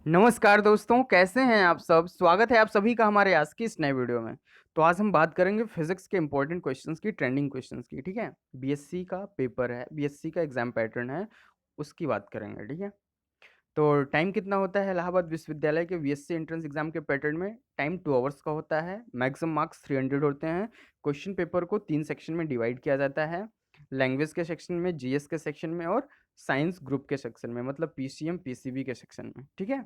नमस्कार दोस्तों, कैसे हैं आप सब? स्वागत है आप सभी का हमारे आज की इस नए वीडियो में। तो आज हम बात करेंगे फिज़िक्स के इम्पोर्टेंट क्वेश्चंस की, ट्रेंडिंग क्वेश्चंस की, ठीक है? बीएससी का पेपर है, बीएससी का एग्ज़ाम पैटर्न है, उसकी बात करेंगे, ठीक है? तो टाइम कितना होता है इलाहाबाद विश्वविद्यालय के बीएससी एंट्रेंस एग्ज़ाम के पैटर्न में? टाइम 2 आवर्स का होता है, मैक्सिमम मार्क्स 300 होते हैं। क्वेश्चन पेपर को 3 सेक्शन में डिवाइड किया जाता है। लैंग्वेज के सेक्शन में, जीएस के सेक्शन में और साइंस ग्रुप के सेक्शन में, मतलब पीसीएम, पीसीबी के सेक्शन में, ठीक है?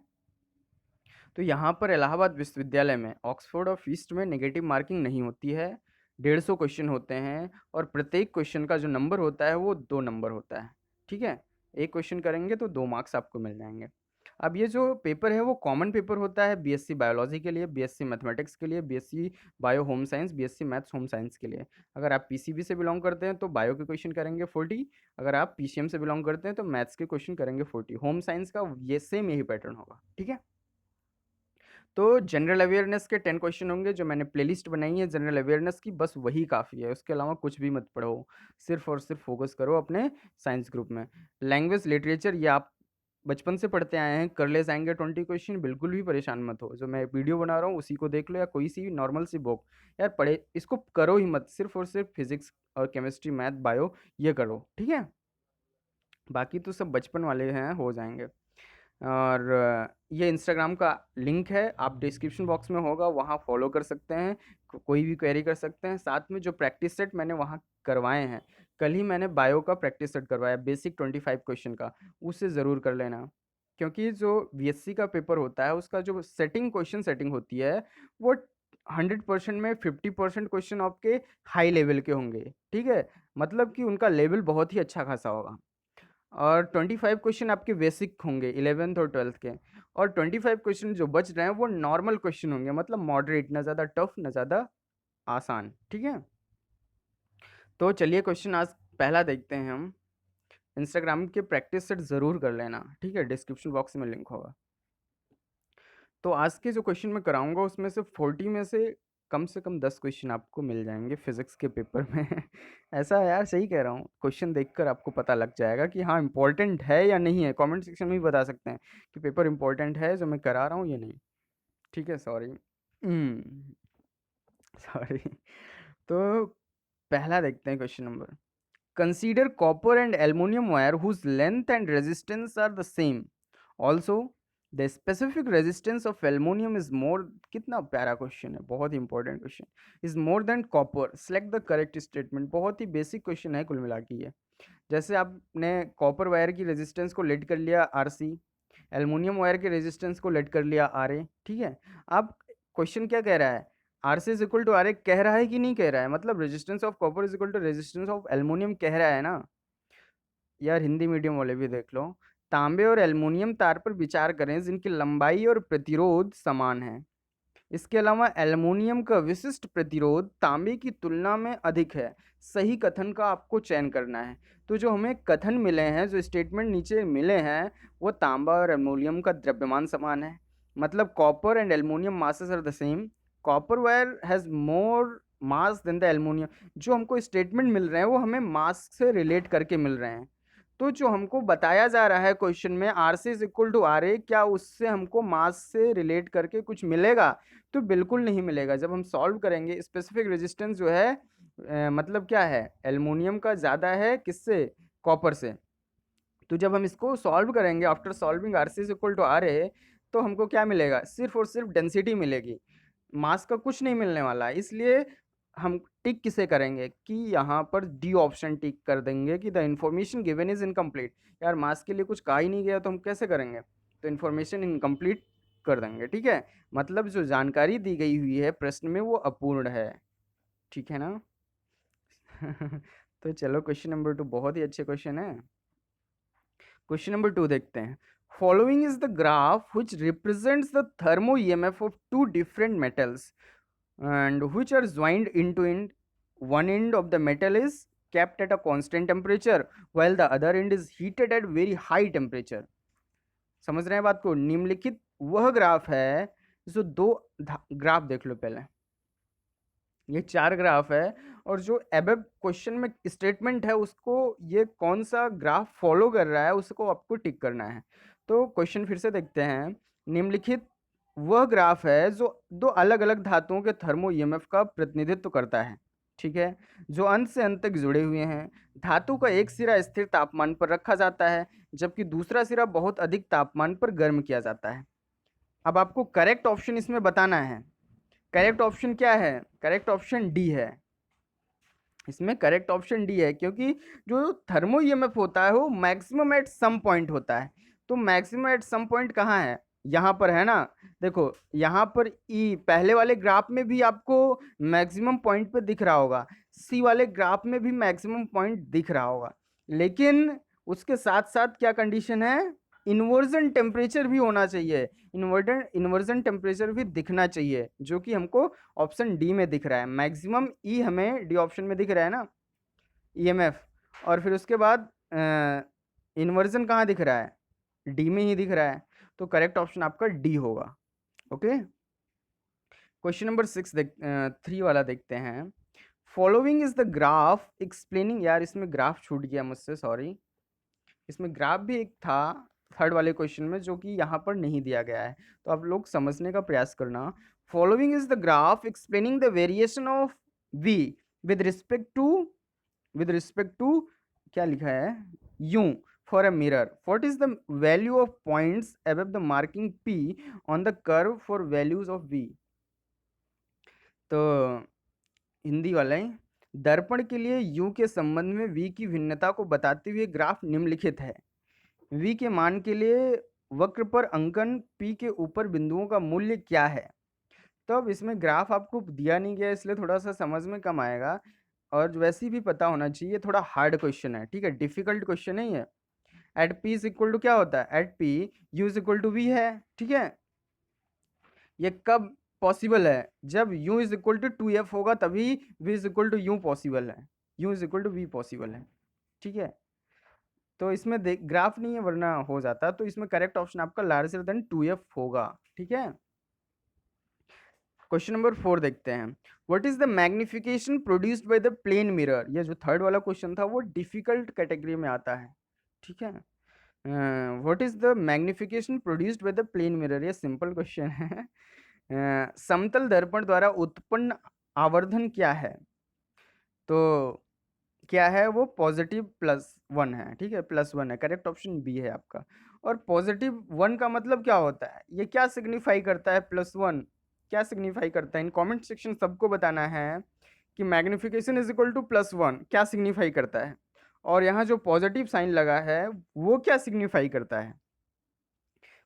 तो यहाँ पर इलाहाबाद विश्वविद्यालय में ऑक्सफोर्ड और फीस्ट में नेगेटिव मार्किंग नहीं होती है। 150 क्वेश्चन होते हैं और प्रत्येक क्वेश्चन का जो नंबर होता है वो 2 नंबर होता है, ठीक है? एक क्वेश्चन करेंगे तो 2 मार्क्स आपको मिल जाएंगे। अब ये जो पेपर है वो कॉमन पेपर होता है बीएससी बायोलॉजी के लिए, बीएससी मैथमेटिक्स के लिए, BSc bio home science, BSc maths home science के लिए। अगर आप पीसीबी से बिलोंग करते हैं तो बायो के क्वेश्चन करेंगे 40, अगर आप पीसीएम से बिलोंग करते हैं तो मैथ्स के क्वेश्चन करेंगे 40। होम साइंस का ये सेम यही पैटर्न होगा, ठीक है? तो जनरल अवेयरनेस के 10 क्वेश्चन होंगे जो मैंने प्लेलिस्ट बनाई है जनरल अवेयरनेस की, बस वही काफ़ी है, उसके अलावा कुछ भी मत पढ़ो, सिर्फ और सिर्फ फोकस करो अपने साइंस ग्रुप में। लैंग्वेज लिटरेचर ये आप बचपन से पढ़ते आए हैं, कर ले जाएंगे 20 क्वेश्चन, बिल्कुल भी परेशान मत हो। जो मैं वीडियो बना रहा हूँ उसी को देख लो या कोई सी नॉर्मल सी बुक, यार पढ़े इसको करो ही मत, सिर्फ और सिर्फ फिजिक्स और केमिस्ट्री, मैथ, बायो ये करो, ठीक है? बाकी तो सब बचपन वाले हैं, हो जाएंगे। और ये इंस्टाग्राम का लिंक है, आप डिस्क्रिप्शन बॉक्स में होगा, वहाँ फॉलो कर सकते हैं, कोई भी क्वेरी कर सकते हैं। साथ में जो प्रैक्टिस सेट मैंने वहाँ करवाए हैं, कल ही मैंने बायो का प्रैक्टिस सेट करवाया, बेसिक 25 क्वेश्चन का, उसे ज़रूर कर लेना। क्योंकि जो बीएससी का पेपर होता है उसका जो सेटिंग, क्वेश्चन सेटिंग होती है, वो 100% में 50% क्वेश्चन आपके हाई लेवल के होंगे, ठीक है? मतलब कि उनका लेवल बहुत ही अच्छा खासा होगा। और 25 क्वेश्चन आपके बेसिक होंगे 11th और 12th के, और 25 क्वेश्चन जो बच रहे हैं वो नॉर्मल क्वेश्चन होंगे, मतलब मॉडरेट, ना ज़्यादा टफ ना ज़्यादा आसान, ठीक है? तो चलिए क्वेश्चन आज पहला देखते हैं हम। इंस्टाग्राम के प्रैक्टिस सेट ज़रूर कर लेना, ठीक है? डिस्क्रिप्शन बॉक्स में लिंक होगा। तो आज के जो क्वेश्चन मैं कराऊंगा उसमें से 40 में से कम 10 क्वेश्चन आपको मिल जाएंगे फिजिक्स के पेपर में। ऐसा है यार, सही कह रहा हूँ, क्वेश्चन देखकर आपको पता लग जाएगा कि हाँ इम्पोर्टेंट है या नहीं है। कमेंट सेक्शन में भी बता सकते हैं कि पेपर इम्पोर्टेंट है जो मैं करा रहा हूँ या नहीं, ठीक है? Sorry, sorry. तो पहला देखते हैं question number. Consider copper and aluminium wire whose length and resistance are the same, also the specific resistance of aluminium is more, कितना प्यारा क्वेश्चन है, बहुत ही important question, is more than copper, select the correct statement. बहुत ही basic question है कुल मिला के ये। जैसे आपने कॉपर वायर की रेजिस्टेंस को लेट कर लिया आर सी, एल्युमिनियम वायर के रेजिस्टेंस को लेट कर लिया आर ए, ठीक है? अब क्वेश्चन क्या कह रहा है? R C is equal to R A कह रहा है कि नहीं कह रहा है? मतलब resistance of copper is equal to resistance of aluminium कह रहा है ना? यार हिंदी मीडियम वाले भी देख लो। तांबे और एल्युमिनियम तार पर विचार करें जिनकी लंबाई और प्रतिरोध समान है। इसके अलावा एल्युमिनियम का विशिष्ट प्रतिरोध तांबे की तुलना में अधिक है। सही कथन का आपको चयन करना है। तो जो हमें कथन मिले हैं, जो स्टेटमेंट नीचे मिले हैं, वो तांबा और एल्युमिनियम का द्रव्यमान समान है, मतलब copper and aluminium masses are the same, copper wire has more mass than the aluminium. जो हमको स्टेटमेंट मिल रहे हैं वो हमें मास से रिलेट करके मिल रहे हैं। तो जो हमको बताया जा रहा है क्वेश्चन में R C is equal to R A, क्या उससे हमको मास से रिलेट करके कुछ मिलेगा? तो बिल्कुल नहीं मिलेगा। जब हम सॉल्व करेंगे, स्पेसिफिक रेजिस्टेंस जो है मतलब क्या है, एल्युमिनियम का ज़्यादा है किससे? कॉपर से। तो जब हम इसको सॉल्व करेंगे, after solving R C is equal to R A, तो हमको क्या मिलेगा? सिर्फ और सिर्फ डेंसिटी मिलेगी, मास का कुछ नहीं मिलने वाला है। इसलिए हम टिक किसे करेंगे कि यहाँ पर डी ऑप्शन टिक कर देंगे कि the information given is incomplete. यार मास के लिए कुछ कहा ही नहीं गया तो हम कैसे करेंगे? तो इन्फॉर्मेशन इनकम्प्लीट कर देंगे, ठीक है? मतलब जो जानकारी दी गई हुई है प्रश्न में वो अपूर्ण है, ठीक है ना? तो चलो क्वेश्चन नंबर 2 बहुत ही अच्छे क्वेश्चन है। क्वेश्चन नंबर 2 देखते हैं। Following is the graph which represents the thermo EMF of two different metals and which are joined into end. One end of the metal is kept at a constant temperature while the other end is heated at very high temperature. समझ रहे हैं बात को? निम्नलिखित वह graph है जो दो ग्राफ देख लो पहले, ये 4 ग्राफ है, और जो अबव क्वेश्चन में स्टेटमेंट है उसको ये कौन सा ग्राफ फॉलो कर रहा है उसको आपको टिक करना है। तो क्वेश्चन फिर से देखते हैं। निम्नलिखित वह ग्राफ है जो दो अलग अलग धातुओं के थर्मो ईएमएफ का प्रतिनिधित्व करता है, ठीक है, जो अंत से अंत तक जुड़े हुए हैं। धातु का एक सिरा स्थिर तापमान पर रखा जाता है, जबकि दूसरा सिरा बहुत अधिक तापमान पर गर्म किया जाता है। अब आपको करेक्ट ऑप्शन इसमें बताना है। करेक्ट ऑप्शन क्या है? करेक्ट ऑप्शन डी है। इसमें करेक्ट ऑप्शन डी है, क्योंकि जो थर्मो ईएमएफ होता है वो मैक्सिमम एट सम पॉइंट होता है। तो मैक्सिमम एट सम पॉइंट कहाँ है? यहाँ पर है ना। देखो यहाँ पर ई पहले वाले ग्राफ में भी आपको मैक्सिमम पॉइंट पे दिख रहा होगा, सी वाले ग्राफ में भी मैक्सिमम पॉइंट दिख रहा होगा, लेकिन उसके साथ साथ क्या कंडीशन है? इन्वर्जन टेम्परेचर भी होना चाहिए। इन्वर्जन टेम्परेचर भी दिखना चाहिए, जो कि हमको ऑप्शन डी में दिख रहा है। मैक्सिमम ई हमें डी ऑप्शन में दिख रहा है ना, ईएमएफ, और फिर उसके बाद इन्वर्जन कहाँ दिख रहा है? डी में ही दिख रहा है। तो करेक्ट ऑप्शन आपका डी होगा। ओके, क्वेश्चन नंबर 3 वाला देखते हैं। Following is the graph explaining, यार इसमें ग्राफ छूट गया मुझसे, सॉरी। इसमें ग्राफ भी एक था थर्ड वाले क्वेश्चन में, जो कि यहाँ पर नहीं दिया गया है, तो आप लोग समझने का प्रयास करना। Following is the graph explaining the variation of v with respect to क्या लिखा है? u for a mirror. What is the value of points above the marking p on the curve for values of v। तो हिंदी वाला है। दर्पण के लिए u के संबंध में v की भिन्नता को बताते हुए ग्राफ निम्नलिखित है। v के मान के लिए वक्र पर अंकन p के ऊपर बिंदुओं का मूल्य क्या है? तो अब इसमें ग्राफ आपको दिया नहीं गया, इसलिए थोड़ा सा समझ में कम आएगा, और वैसे भी पता होना चाहिए। थोड़ा हार्ड क्वेश्चन है, ठीक है, डिफिकल्ट क्वेश्चन नहीं है। At p is equal to क्या होता है? At p u is equal to v है, ठीक है। ये कब पॉसिबल है? जब u is equal to 2f होगा, तभी v is equal to u possible है, u is equal to v possible है, ठीक है। तो इसमें ग्राफ नहीं है, वरना हो जाता। तो इसमें करेक्ट ऑप्शन आपका लार्जर देन 2f होगा, ठीक है। क्वेश्चन नंबर 4 देखते हैं। What is the magnification produced by the plane mirror? ये जो थर्ड वाला क्वेश्चन था वो डिफिकल्ट कैटेगरी में आता है, ठीक है। What is the magnification produced by the plane mirror? ये सिंपल क्वेश्चन है। समतल दर्पण द्वारा उत्पन्न आवर्धन क्या है? तो क्या है वो? +1 है, ठीक है, +1 है। करेक्ट ऑप्शन बी है आपका। और +1 का मतलब क्या होता है? ये क्या सिग्निफाई करता है? +1 क्या सिग्निफाई करता है? इन कमेंट सेक्शन सबको बताना है कि मैग्निफिकेशन इज इक्वल टू +1 क्या सिग्निफाई करता है, और यहाँ जो पॉजिटिव साइन लगा है वो क्या सिग्निफाई करता है?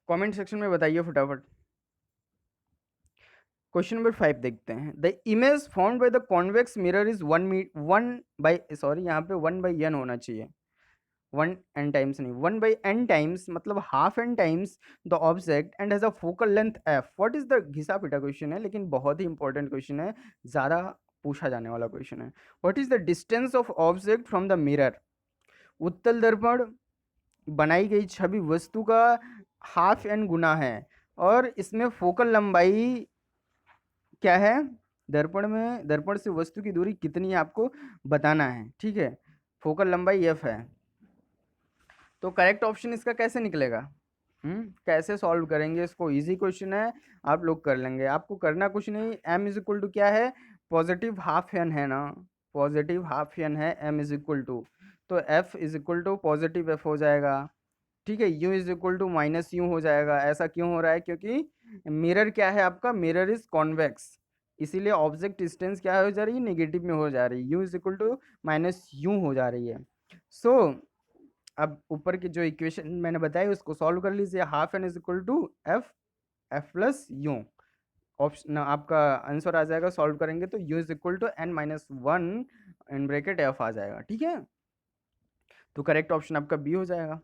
कमेंट सेक्शन में बताइए फटाफट। क्वेश्चन नंबर 5 देखते हैं। The image formed by the convex mirror is 1 यहाँ पे 1/n होना चाहिए, 1n टाइम्स नहीं, 1/n टाइम्स, मतलब half n times the object and has a focal length f। What is the, घिसा पिटा क्वेश्चन है लेकिन बहुत ही इंपॉर्टेंट क्वेश्चन है, ज़्यादा पूछा जाने वाला क्वेश्चन है। What is the distance of object from the mirror? उत्तल दर्पण बनाई गई छवि वस्तु का हाफ n गुना है, और इसमें फोकल लंबाई क्या है? दर्पण से वस्तु की दूरी कितनी है आपको बताना है, ठीक है। फोकल लंबाई f है। तो करेक्ट ऑप्शन इसका कैसे निकलेगा? कैसे सॉल्व करेंगे इसको? इजी क्वेश्चन है, आप लोग कर लेंगे। आपको करना कुछ नहीं, m इज इक्वल टू क्या है? पॉजिटिव हाफ एन है ना, पॉजिटिव हाफ एन है, m इज इक्वल टू, तो f is equal to positive f हो जाएगा, ठीक है। u is equal to -u हो जाएगा। ऐसा क्यों हो रहा है? क्योंकि मिरर क्या है आपका? मिरर इज कॉन्वेक्स, इसीलिए ऑब्जेक्ट डिस्टेंस क्या हो जा रही है? नेगेटिव में हो जा रही है, u is equal to -u हो जा रही है। सो अब ऊपर की जो इक्वेशन मैंने बताई उसको सॉल्व कर लीजिए। Half n is equal to f plus u. Option आपका आंसर आ जाएगा, सॉल्व करेंगे तो u is equal to n-1 in bracket f आ जाएगा, ठीक है। तो करेक्ट ऑप्शन आपका बी हो जाएगा।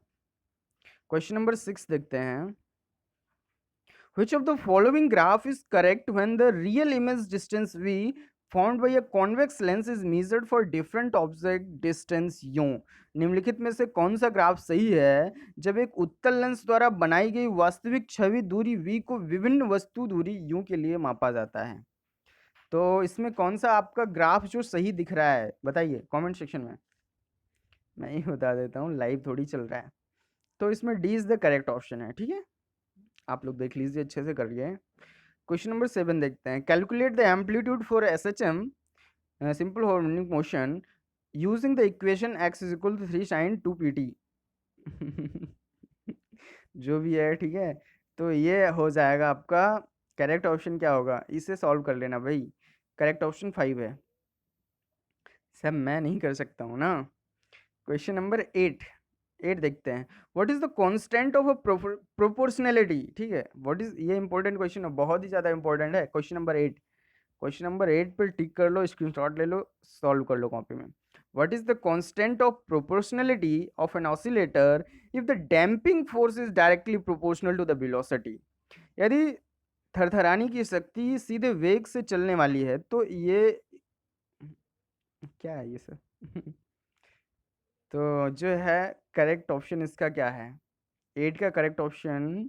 क्वेश्चन नंबर 6 देखते हैं। Which of the following graph is correct when the real image distance v formed by a convex lens is measured for different object distance u? निम्नलिखित में से कौन सा ग्राफ सही है जब एक उत्तल लेंस द्वारा बनाई गई वास्तविक छवि दूरी v को विभिन्न वस्तु दूरी u के लिए मापा जाता है? तो इसमें कौन सा आपका ग्राफ जो सही दिख रहा है बताइए कमेंट सेक्शन में। मैं ही बता देता हूँ, लाइव थोड़ी चल रहा है। तो इसमें D is the correct option है, ठीक है। आप लोग देख लीजिए अच्छे से करिए। क्वेश्चन नंबर 7 देखते हैं। Calculate the amplitude for SHM simple harmonic motion using the equation x is equal to 3 sin 2pt। जो भी है ठीक है, तो ये हो जाएगा आपका करेक्ट ऑप्शन। क्या होगा, इसे सॉल्व कर लेना भाई। करेक्ट ऑप्शन 5 है। सब मैं नहीं कर सकता हूँ ना। क्वेश्चन नंबर 8 देखते हैं। What is the constant of a proportionality. ठीक है, व्हाट इज, ये इंपॉर्टेंट क्वेश्चन है, बहुत ही ज्यादा इंपॉर्टेंट है। क्वेश्चन नंबर 8 पर टिक कर लो, स्क्रीनशॉट ले लो, सॉल्व कर लो कॉपी में। What is the constant of proportionality of an oscillator if the damping force is directly proportional to the velocity. यदि थरथराने की शक्ति सीधे वेग से चलने वाली है तो ये क्या है ये सर। तो जो है करेक्ट ऑप्शन इसका क्या है, 8 का करेक्ट ऑप्शन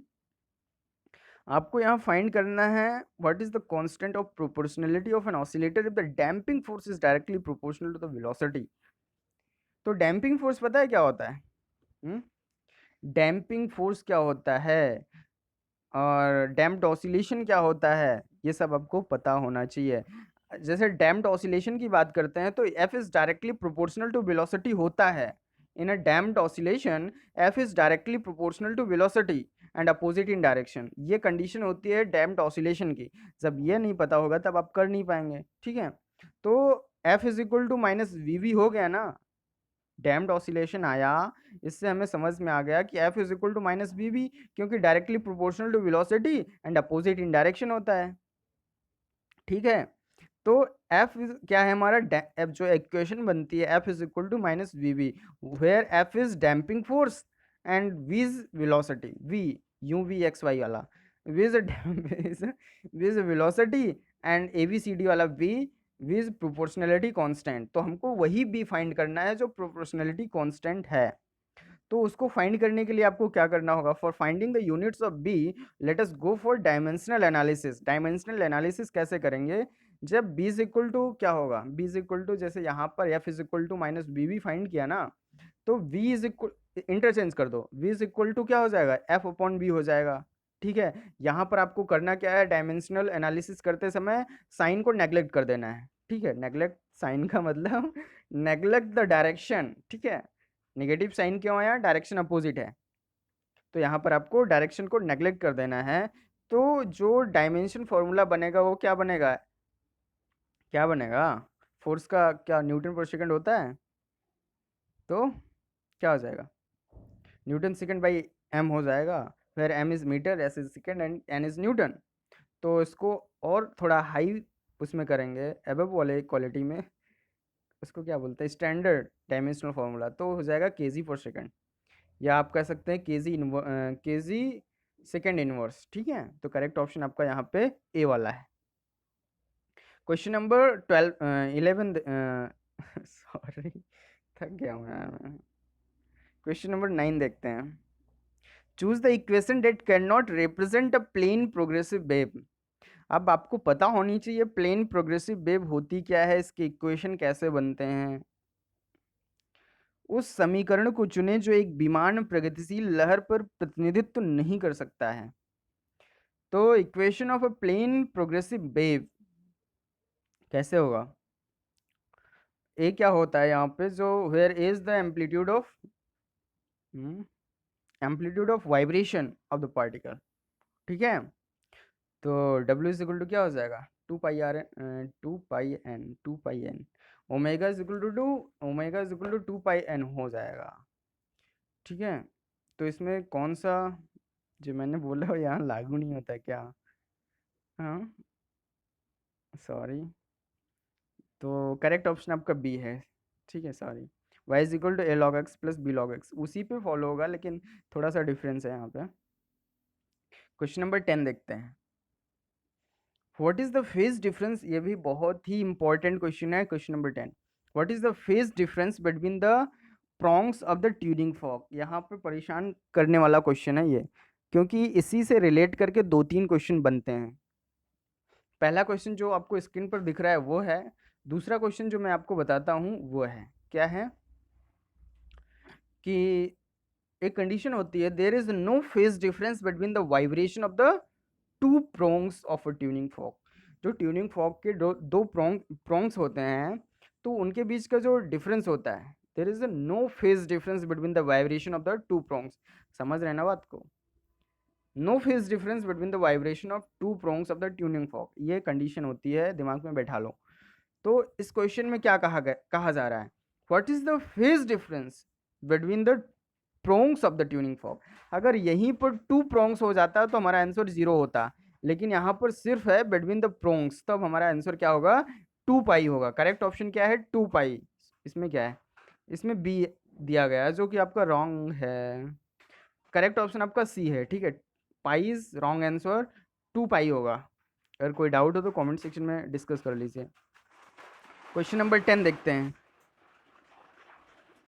आपको यहाँ फाइंड करना है। What is the constant of proportionality of an oscillator if the damping force is directly proportional to the velocity. तो डैम्पिंग फोर्स पता है क्या होता है? डैम्पिंग फोर्स क्या होता है और डैम्प्ड ऑसिलेशन क्या होता है, ये सब आपको पता होना चाहिए। जैसे डैम्प्ड ऑसिलेशन की बात करते हैं तो F is directly proportional to velocity होता है। In a damped oscillation F is directly proportional to velocity and opposite in direction. ये कंडीशन होती है डैम्प्ड ऑसिलेशन की। जब ये नहीं पता होगा तब आप कर नहीं पाएंगे, ठीक है। तो F is equal to minus v हो गया ना, डैम्प्ड ऑसिलेशन आया, इससे हमें समझ में आ गया कि F is equal to minus v, क्योंकि directly proportional to velocity and opposite in direction होता है, ठीक है। तो F क्या है हमारा, F जो इक्वेशन बनती है F is equal to minus v where F is damping force and V is velocity, V u v x y वाला, V is velocity and ABCD वाला V इज प्रोपोर्शनलिटी कांस्टेंट। तो हमको वही B find करना है जो proportionality constant है। तो उसको फाइंड करने के लिए आपको क्या करना होगा, for finding the units of b let us go for dimensional analysis. Dimensional analysis कैसे करेंगे, जब b इज इक्वल टू क्या होगा, b इज इक्वल टू जैसे यहाँ पर f is equal to minus b find किया ना, तो v इज इक्वल, इंटरचेंज कर दो, v इज इक्वल टू क्या हो जाएगा, f अपॉन b हो जाएगा, ठीक है। यहाँ पर आपको करना क्या है, डायमेंशनल एनालिसिस करते समय साइन को नेग्लेक्ट कर देना है, ठीक है। नेग्लेक्ट साइन का मतलब नेग्लेक्ट द डायरेक्शन, ठीक है। नेगेटिव साइन क्यों आया, डायरेक्शन अपोजिट है, तो यहाँ पर आपको डायरेक्शन को नेग्लेक्ट कर देना है। तो जो डायमेंशन फॉर्मूला बनेगा वो क्या बनेगा, क्या बनेगा, फोर्स का क्या न्यूटन पर सेकंड होता है, तो क्या हो जाएगा, न्यूटन सेकंड बाई एम हो जाएगा, फिर m is metre, s is second and n is newton. तो इसको और थोड़ा हाई उसमें करेंगे, एबव वाले क्वालिटी में, उसको क्या बोलते हैं, स्टैंडर्ड डायमेंशनल फार्मूला, तो हो जाएगा केजी पर सेकंड, या आप कह सकते हैं केजी सेकेंड इनवर्स, ठीक है। तो करेक्ट ऑप्शन आपका यहाँ पे ए वाला है। क्वेश्चन नंबर 11 सॉरी थक गया हूँ यार मैं। क्वेश्चन नंबर 9 देखते हैं। Choose the equation that can not represent a plane progressive wave. अब आपको पता होनी चाहिए प्लेन प्रोग्रेसिव वेव होती क्या है, इसके इक्वेशन कैसे बनते हैं। उस समीकरण को चुनें जो एक विमान प्रगतिशील लहर पर प्रतिनिधित्व नहीं कर सकता है। तो equation of a plane progressive wave कैसे होगा, ए क्या होता है यहाँ पे, जो where is the amplitude of vibration of the particle, ठीक है। तो W इज इक्वल टू क्या हो जाएगा, 2 pi n omega is equal to omega is equal to 2 pi n हो जाएगा, ठीक है। तो इसमें कौन सा जो मैंने बोला वो यहाँ लागू नहीं होता क्या, हाँ सॉरी, तो करेक्ट ऑप्शन आपका बी है, ठीक है सॉरी। y इज इक्वल टू a log x plus b log x, उसी पे फॉलो होगा लेकिन थोड़ा सा डिफरेंस है यहाँ पे। क्वेश्चन नंबर 10 देखते हैं। What is the phase difference, ये भी बहुत ही इंपॉर्टेंट क्वेश्चन है। Question number 10, what is the phase difference between the prongs of the tuning fork. यहाँ पे परेशान करने वाला क्वेश्चन है ये, क्योंकि इसी से रिलेट करके 2-3 क्वेश्चन बनते हैं। पहला क्वेश्चन जो आपको स्क्रीन पर दिख रहा है वो है, दूसरा क्वेश्चन जो मैं आपको बताता हूँ वो है, क्या है कि एक कंडीशन होती है, there is no phase difference between the vibration of the two prongs of a tuning fork. जो ट्यूनिंग फॉर्क के दो प्रोंग्स होते हैं, तो उनके बीच का जो डिफरेंस होता है, there is no phase difference between the vibration of the two prongs. समझ रहे हैं ना बात को? No phase difference between the vibration of two prongs of the tuning fork, ये कंडीशन होती है, दिमाग में बैठा लो। तो इस क्वेश्चन में क्या कहा जा रहा है, what is the phase difference between the prongs of the tuning fork. अगर यहीं पर टू प्रोंग्स हो जाता तो हमारा आंसर 0 होता, लेकिन यहाँ पर सिर्फ है बिटवीन द प्रोंग्स, तब हमारा आंसर क्या होगा, 2 पाई होगा। करेक्ट ऑप्शन क्या है, 2 पाई। इसमें क्या है, इसमें बी दिया गया है जो कि आपका रॉन्ग है। करेक्ट ऑप्शन आपका सी है, ठीक है। पाई इज रॉन्ग आंसर, 2 पाई होगा। अगर कोई डाउट हो तो कमेंट सेक्शन में डिस्कस कर लीजिए। क्वेश्चन नंबर 10 देखते हैं।